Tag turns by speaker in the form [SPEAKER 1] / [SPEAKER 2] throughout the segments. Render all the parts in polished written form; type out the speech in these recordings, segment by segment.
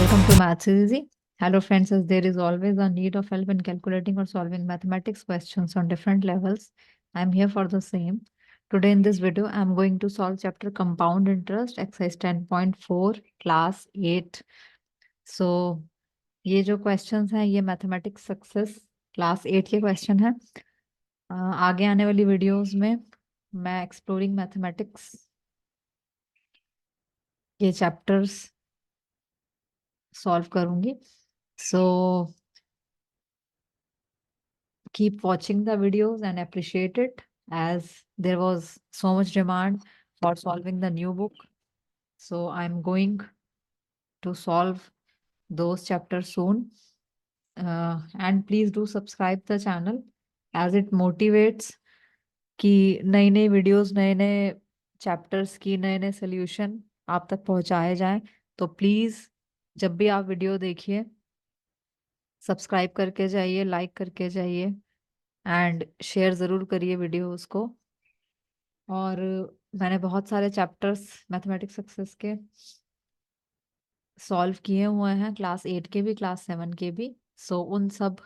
[SPEAKER 1] Welcome to Maths is Easy. Hello friends, as there is always a need of help in calculating or solving mathematics questions on different levels, I am here for the same. Today in this video, I am going to solve chapter compound interest, exercise 10.4, class 8. So ये जो questions हैं ये mathematics success class 8 के question हैं. आगे आने वाली videos में मैं exploring mathematics ये chapters solve करूंगी. So keep watching the videos and appreciate it, as there was so much demand for solving the new book. So I'm going to solve those chapters soon. And please do subscribe the channel, as it motivates कि नई नई videos नए नए chapters की नए नए solution आप तक पहुंचाए जाएं. तो प्लीज जब भी आप वीडियो देखिए सब्सक्राइब करके जाइए, लाइक करके जाइए एंड शेयर ज़रूर करिए वीडियोस को. और मैंने बहुत सारे चैप्टर्स मैथमेटिक्स सक्सेस के सॉल्व किए हुए हैं, क्लास 8 के भी क्लास 7 के भी. सो उन सब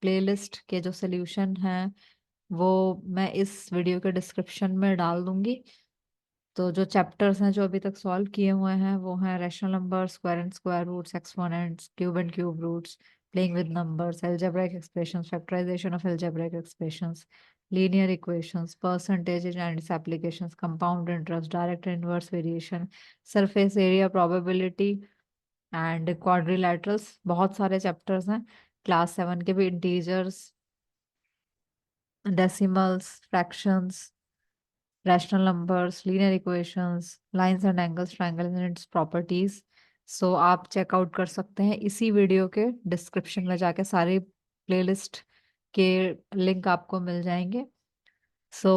[SPEAKER 1] प्लेलिस्ट के जो सोल्यूशन हैं वो मैं इस वीडियो के डिस्क्रिप्शन में डाल दूंगी. तो जो चैप्टर्स हैं जो अभी तक सॉल्व किए हुए हैं वो हैं rational number, square and square roots, exponents, cube and cube roots, playing with numbers, algebraic expressions, factorization of algebraic expressions, linear equations, percentages and its applications, compound interest, direct and inverse variation, surface area probability and quadrilaterals. बहुत सारे chapters हैं class 7 के भी. Integers, decimals, fractions, rational numbers, linear equations, lines and angles, triangles and its properties. So आप checkout कर सकते हैं इसी वीडियो के डिस्क्रिप्शन में जाके, सारे प्लेलिस्ट के लिंक आपको मिल जाएंगे. सो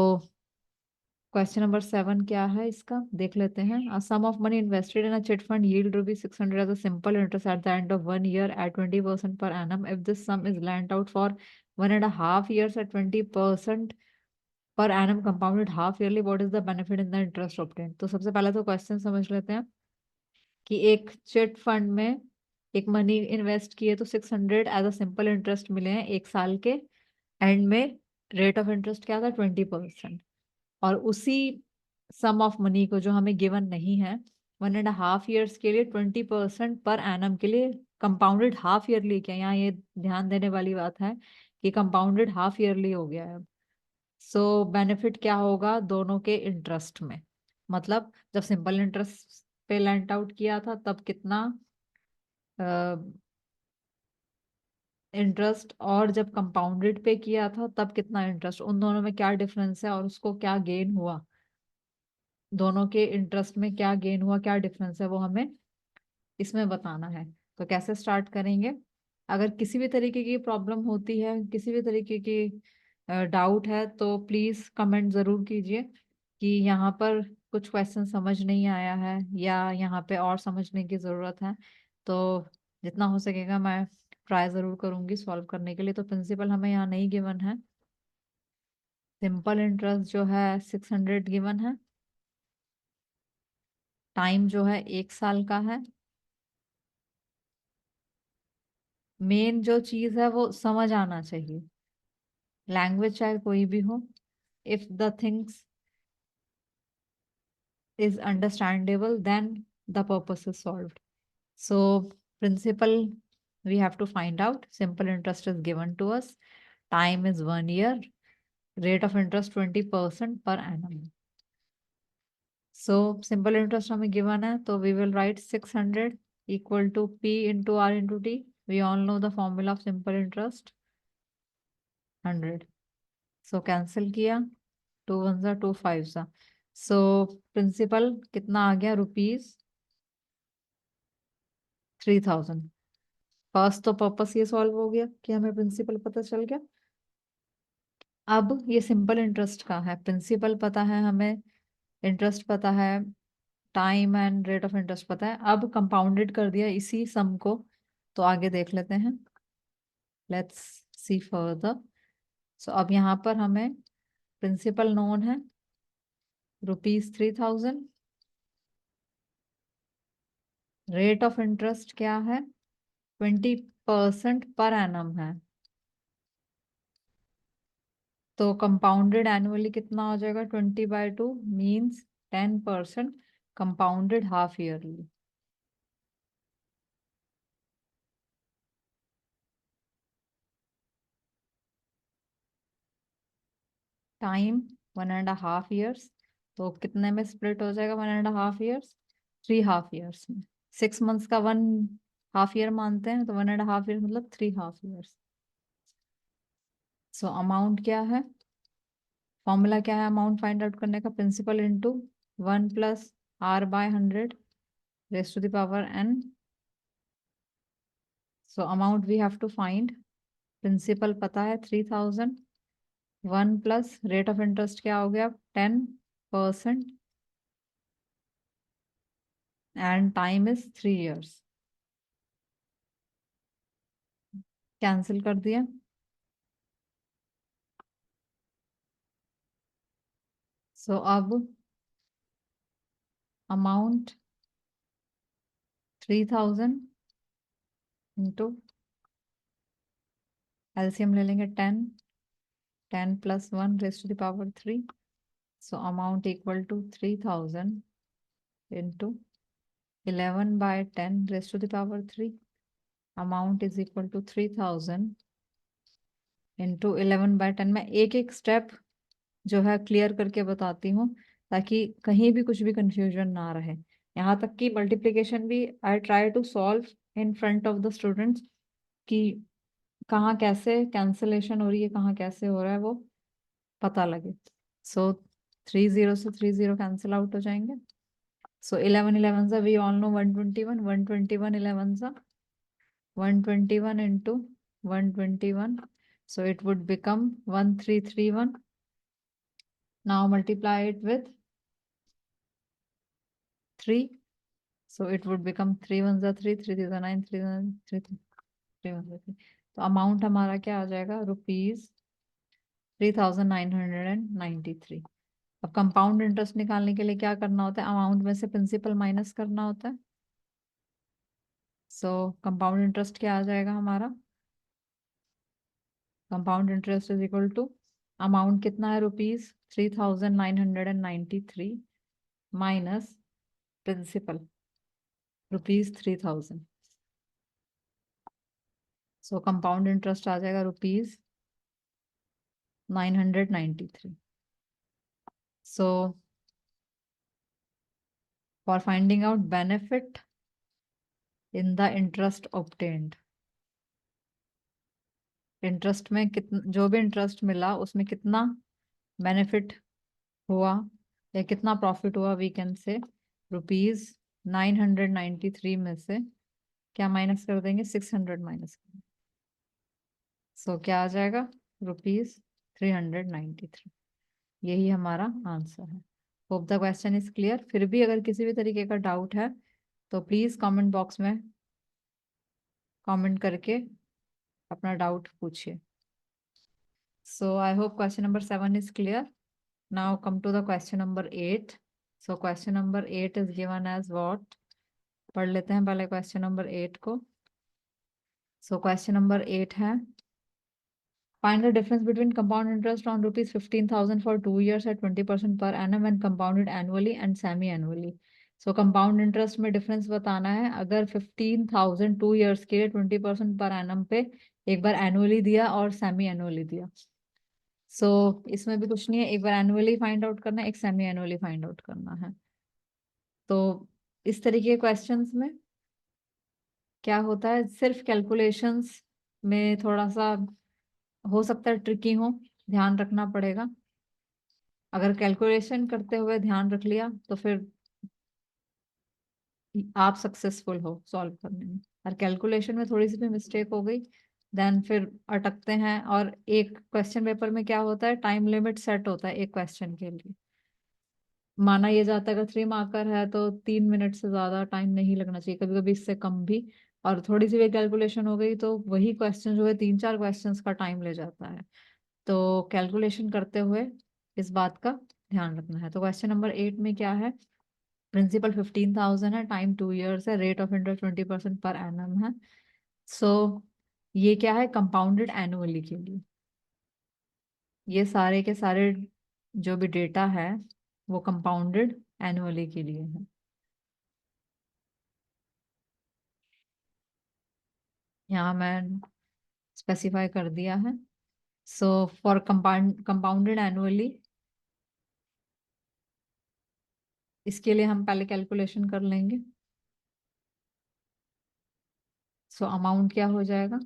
[SPEAKER 1] क्वेश्चन नंबर 7 क्या है इसका देख लेते हैं. A sum of money invested in a chit fund yield ₹600 as a simple interest at the end of 1 year at 20% per annum. If this sum is lent out for 1.5 years at 20% per annum compounded half yearly, what is the benefit in the interest obtained? तो सबसे पहले तो question समझ लेते हैं कि एक chit fund में एक मनी इन्वेस्ट किए तो 600 एज अ सिंपल इंटरेस्ट मिले हैं 1 साल के एंड में. रेट ऑफ इंटरेस्ट क्या था? 20%. और उसी सम ऑफ मनी को जो हमें गिवन नहीं है 1.5 years के लिए 20% पर एनम के लिए कंपाउंडेड हाफ ईयरली. क्या यहाँ ये ध्यान देने वाली बात है कि कंपाउंडेड हाफ ईयरली हो गया है. सो बेनिफिट क्या होगा दोनों के इंटरेस्ट में? मतलब जब सिंपल इंटरेस्ट पे लेंट आउट किया था तब कितना इंटरेस्ट, और जब कंपाउंडेड पे किया था तब कितना इंटरेस्ट, उन दोनों में क्या डिफरेंस है और उसको क्या गेन हुआ, दोनों के इंटरेस्ट में क्या गेन हुआ, क्या डिफरेंस है, वो हमें इसमें बताना है. तो कैसे स्टार्ट करेंगे? अगर किसी भी तरीके की प्रॉब्लम होती है, किसी भी तरीके की डाउट है तो प्लीज कमेंट जरूर कीजिए कि यहाँ पर कुछ क्वेश्चन समझ नहीं आया है या यहाँ पे और समझने की जरूरत है. तो जितना हो सकेगा मैं ट्राई जरूर करूंगी सॉल्व करने के लिए. तो प्रिंसिपल हमें यहाँ नहीं गिवन है. सिंपल इंटरेस्ट जो है 600 गिवन है. टाइम जो है 1 साल का है. मेन जो चीज है वो समझ आना चाहिए, लैंग्वेज चाहे कोई भी हो. If the things is understandable, then the purpose is solved. So principle we have to find out. Simple interest is given to us. Time is 1 year. Rate of interest 20% per annum. So simple interest हमें given है तो we will write 600 equal to P into R into T. We all know the formula of simple interest, 100. So cancel किया, 2 1 सा 2 5 सा. So principal कितना आ गया? ₹3000. First तो purpose ये सॉल्व हो गया कि हमें प्रिंसिपल पता चल गया. अब ये सिंपल इंटरेस्ट का है, प्रिंसिपल पता है हमें, इंटरेस्ट पता है, time and rate of interest पता है. अब कंपाउंडेड कर दिया इसी सम को. तो आगे देख लेते हैं, लेट्स सी फर्दर. सो अब यहाँ पर हमें प्रिंसिपल नोन है ₹3000, रेट ऑफ इंटरेस्ट क्या है? 20% पर एनम है, तो कंपाउंडेड एनुअली कितना हो जाएगा? 20/2 means 10% compounded half yearly. Time 1.5 years, तो कितने में स्प्लिट हो जाएगा 1.5 ईयर्स? 3 हाफ ईयर्स में। 6 मंथ्स का 1 हाफ ईयर मानते हैं, तो 1.5 ईयर मतलब 3 हाफ ईयर्स। सो अमाउंट क्या है? फॉर्मूला क्या है अमाउंट फाइंड आउट करने का? Principal into 1 + r/100 raise to the power n। So amount we have to find, principal पता है 3000, 1 प्लस रेट ऑफ इंटरेस्ट क्या हो गया? 10%, and time is 3 years. Cancel कर दिया। सो अब अमाउंट 3000 इंटू एलसीएम ले लेंगे 10, 10 + 1 raise to the power 3। So amount equal to 3000 into 11/10 raise to the power 3। Amount is equal to 3000 into 11/10। मैं एक एक स्टेप जो है क्लियर करके बताती हूँ, ताकि कहीं भी कुछ भी कंफ्यूजन ना रहे। यहाँ तक कि मल्टीप्लिकेशन भी I try to solve in front of the students, कि कहाँ कैसे कैंसलेशन हो रही है, कहाँ कैसे हो रहा है, वो पता लगे। सो 30 से 30 कैंसिल आउट हो जाएंगे। सो 11 11 सा वी ऑल नो 121, 121 11 सा 121 into 121, so it would become 1331. Now multiply it with 3, so it would become 3 1s are 3, 3 3s are 9, 3 3 3 1s are 3। तो अमाउंट हमारा क्या आ जाएगा? ₹3993। अब कंपाउंड इंटरेस्ट निकालने के लिए क्या करना होता है? अमाउंट में से प्रिंसिपल माइनस करना होता है। सो कंपाउंड इंटरेस्ट क्या आ जाएगा हमारा? Compound interest is equal to, amount कितना है? ₹3993 minus principal ₹3000। So compound interest आ जाएगा ₹993। So for finding out benefit in the interest obtained, interest में कितना, जो भी इंटरेस्ट मिला उसमें कितना बेनिफिट हुआ या कितना प्रॉफिट हुआ, वी कैन से ₹993 में से क्या माइनस कर देंगे? 600 माइनस कर देंगे। सो क्या आ जाएगा? ₹393। यही हमारा आंसर है। Hope the question is clear. फिर भी अगर किसी भी तरीके का डाउट है तो प्लीज कमेंट बॉक्स में कमेंट करके अपना डाउट पूछिए। So I hope question number 7 is clear. Now come to the question number 8. So question number 8 is given as what? पढ़ लेते हैं पहले क्वेश्चन नंबर 8 को। सो क्वेश्चन नंबर 8 है, find the difference between compound interest on ₹15,000 for 2 years at 20% per annum and compounded annually and semi-annually. So compound interest में difference बताना है। अगर 15,000 2 years के लिए 20% per annum पे एक बार annually दिया और semi-annually दिया। इसमें भी कुछ नहीं है, एक बार annually find out करना है, एक semi-annually find out करना है। तो इस तरीके के क्वेश्चंस में क्या होता है, सिर्फ कैलकुलेशंस में थोड़ा सा हो सकता है ट्रिकी हो, ध्यान रखना पड़ेगा। अगर कैलकुलेशन करते हुए ध्यान रख लिया तो फिर आप सक्सेसफुल हो सॉल्व करने में। और कैलकुलेशन में थोड़ी सी भी मिस्टेक हो गई देन फिर अटकते हैं। और एक क्वेश्चन पेपर में क्या होता है, टाइम लिमिट सेट होता है एक क्वेश्चन के लिए। माना ये जाता है अगर 3 मार्कर है तो 3 मिनट से ज्यादा टाइम नहीं लगना चाहिए, कभी कभी इससे कम भी। और थोड़ी सी भी कैलकुलेशन हो गई तो वही क्वेश्चन जो है 3 4 क्वेश्चंस का टाइम ले जाता है। तो कैलकुलेशन करते हुए इस बात का ध्यान रखना है। तो क्वेश्चन नंबर 8 में क्या है, प्रिंसिपल 15,000 है, टाइम 2 years है, rate of interest 20% per annum है। सो ये क्या है, कंपाउंडेड एनुअली के लिए। ये सारे के सारे जो भी डेटा है वो कंपाउंडेड एनुअली के लिए है। यहाँ मैं स्पेसिफाई कर दिया है। सो फॉर कंपाउंडेड एनुअली, इसके लिए हम पहले कैलकुलेशन कर लेंगे। सो अमाउंट क्या हो जाएगा,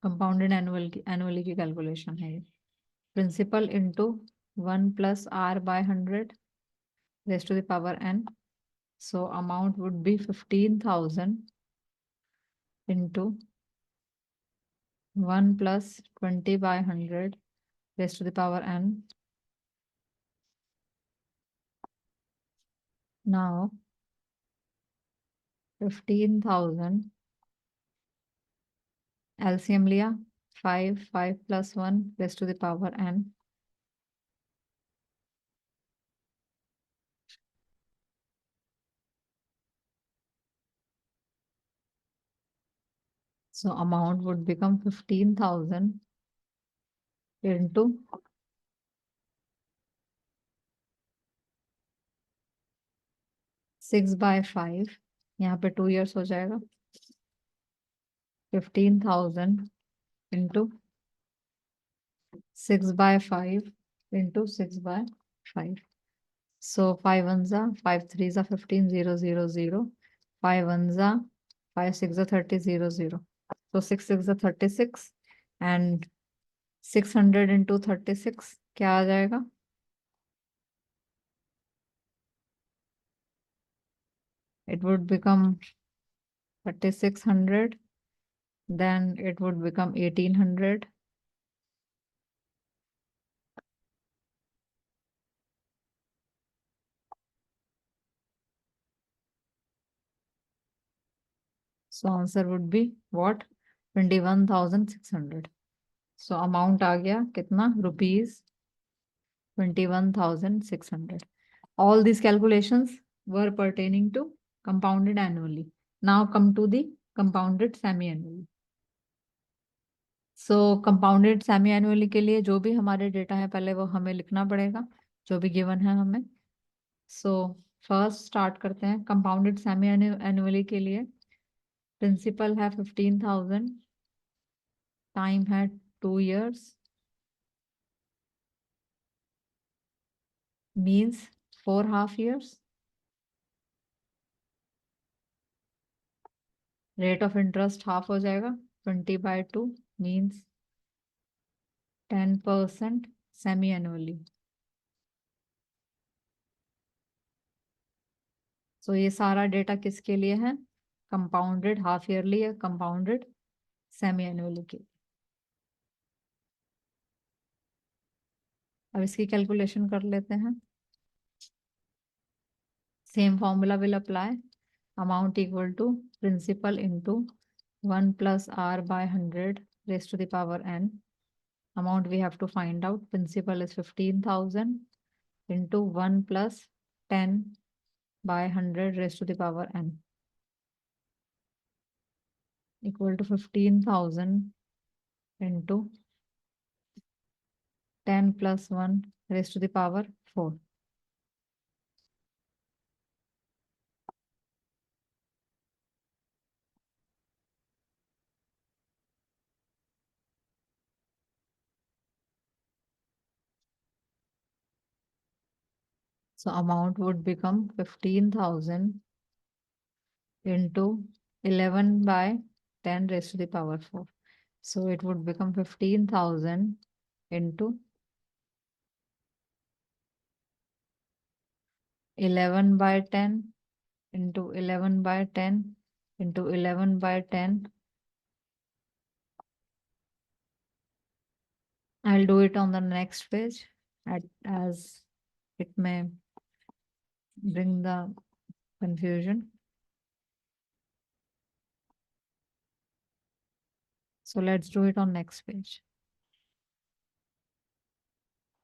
[SPEAKER 1] कंपाउंडेड एनुअली की कैलकुलेशन है ये। Principal into 1 + r/100 raised to the power n. So amount would be 15,000 into 1 + 20/100 raised to the power n. Now 15,000 LCM लिया, 5 + 1 raised to the power n. So amount would become 15,000 into 6/5, यहाँ पे 2 years हो जाएगा। 15,000 into 6/5 into 6/5. So 5 ones are 5 threes are 15, 0, 0, 0. 5 ones are 5 6 are 30, 0, 0. So 6 6 are 36 and 600 into 36 क्या आ जाएगा? It would become 3600, then it would become 1800. So answer would be what? 21,600. So amount आ गया कितना? Rupees 21,600. All these calculations were pertaining to compounded annually. Now come to the compounded semi-annually. So compounded semi-annually के लिए जो भी हमारे data है पहले वो हमें लिखना पड़ेगा, जो भी गिवन है हमें। So फर्स्ट स्टार्ट करते हैं कंपाउंडेड सेमी एनुअली के लिए। प्रिंसिपल है 15,000, टाइम है 2 years, means 4 half years। Rate of interest half हो जाएगा, 20/2 मीन्स 10% सेमी एनुअली। सो ये सारा डेटा किसके लिए है? कंपाउंडेड हाफ ईयरली या कंपाउंडेड सेमी एनुअली के। अब इसकी कैलकुलेशन कर लेते हैं। Same formula will apply. Amount equal to principal into 1 + r/100 raised to the power n. Amount we have to find out. Principal is 15,000 into 1 + 10/100 raised to the power n equal to 15,000 into 10 + 1 raised to the power 4. So amount would become 15,000 into 11/10 raised to the power 4. So it would become 15,000 into 11/10 into 11/10 into 11/10. I'll do it on the next page as it may bring the confusion. So let's do it on next page.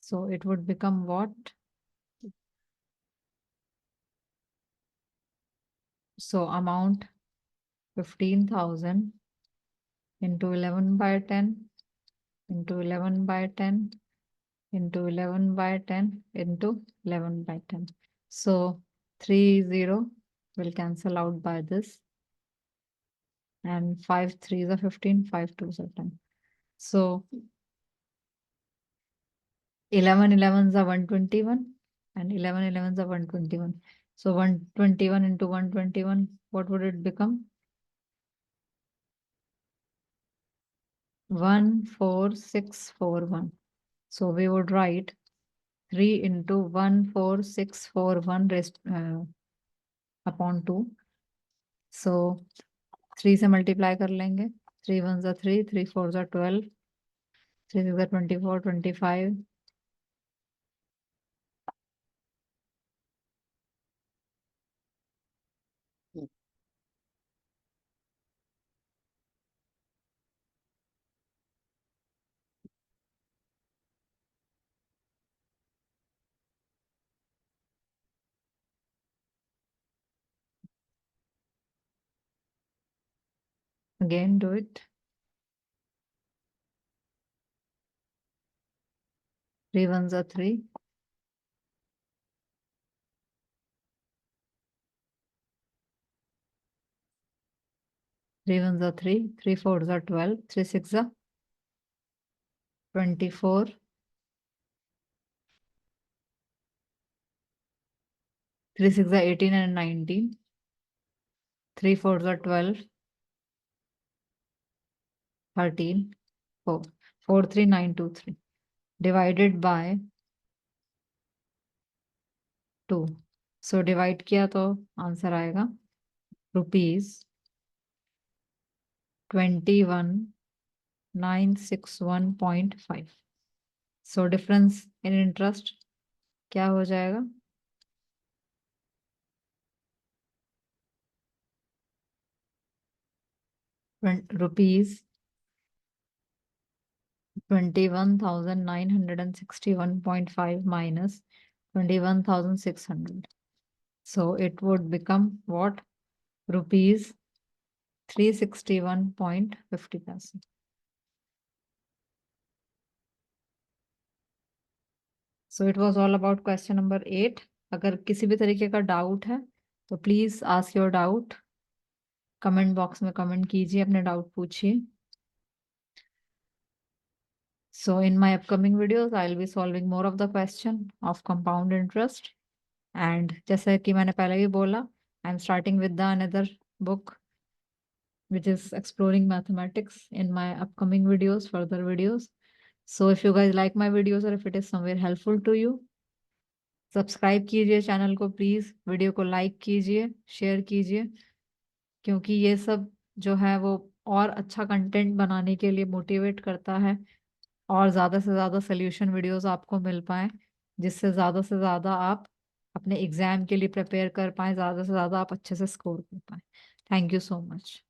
[SPEAKER 1] So it would become what? So amount 15,000 into 11 by 10 into 11 by 10 into 11 by 10 into 11 by 10. So 30 will cancel out by this, and 5 3s are 15, 5 2s are 10. So 11 11s are 121 and 11 11s are 121. So 121 into 121, what would it become? 14641. So we would write 3 into 14641 upon 2. So 3 से multiply कर लेंगे. 3 1s are 3, 3 4s are 12, 3 6 are 24, 25. Again do it. 3 1s are 3. 3 1s are 3, 3 4s are 12, 3 6 are 24, 3 6 are 18 and 19, 3 4s are 12, 13, 4, 4 3 9 2 3 divided by 2. So divide किया तो answer आएगा ₹21,961.5. So difference in interest क्या हो जाएगा? Rupees 21,961.5 minus 21,600. So it would become what? Rupees 361.50. So it was all about question number 8. अगर किसी भी तरीके का डाउट है तो please ask your doubt. Comment box में कमेंट कीजिए, अपने डाउट पूछिए. So in my upcoming videos, I'll be solving more of the question of compound interest. And जैसे कि मैंने पहले भी बोला, I'm starting with the another book which is exploring mathematics in my upcoming videos, further videos. So if you guys like my videos or if it is somewhere helpful to you, subscribe कीजिए channel को please, video को like कीजिए, share कीजिए, क्योंकि ये सब जो है वो और अच्छा कंटेंट बनाने के लिए मोटिवेट करता है और ज़्यादा से ज़्यादा सोल्यूशन वीडियोस आपको मिल पाए, जिससे ज़्यादा से ज़्यादा आप अपने एग्जाम के लिए प्रिपेयर कर पाए, ज़्यादा से ज़्यादा आप अच्छे से स्कोर कर पाए. Thank you so much.